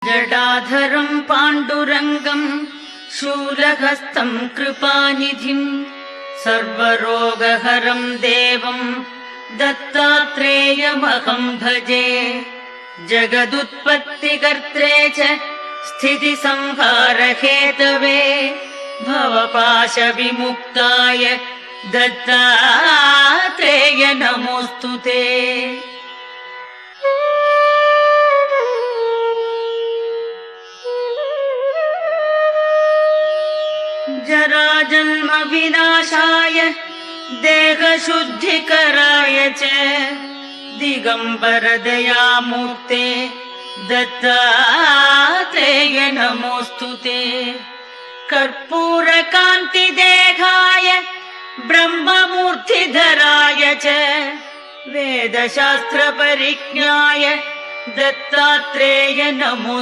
जडाधरं पाण्डुरङ्गं शूलहस्तं कृपानिधिं सर्वरोगहरं देवं दत्तात्रेयमहं भजे। जगदुत्पत्तिकर्त्रे च स्थितिसंहारहेतवे भवपाशविमुक्ताय दत्तात्रेय नमोऽस्तु ते। जराजन्म विनाशाय देहशुद्धिकराय च दिगंबर दयामूर्ते दत्तात्रेय नमोऽस्तु ते। कर्पूरकान्तिदेहाय ब्रह्ममूर्तिधराय च वेदशास्त्रपरिज्ञाय दत्तात्रेय नमोऽस्तु।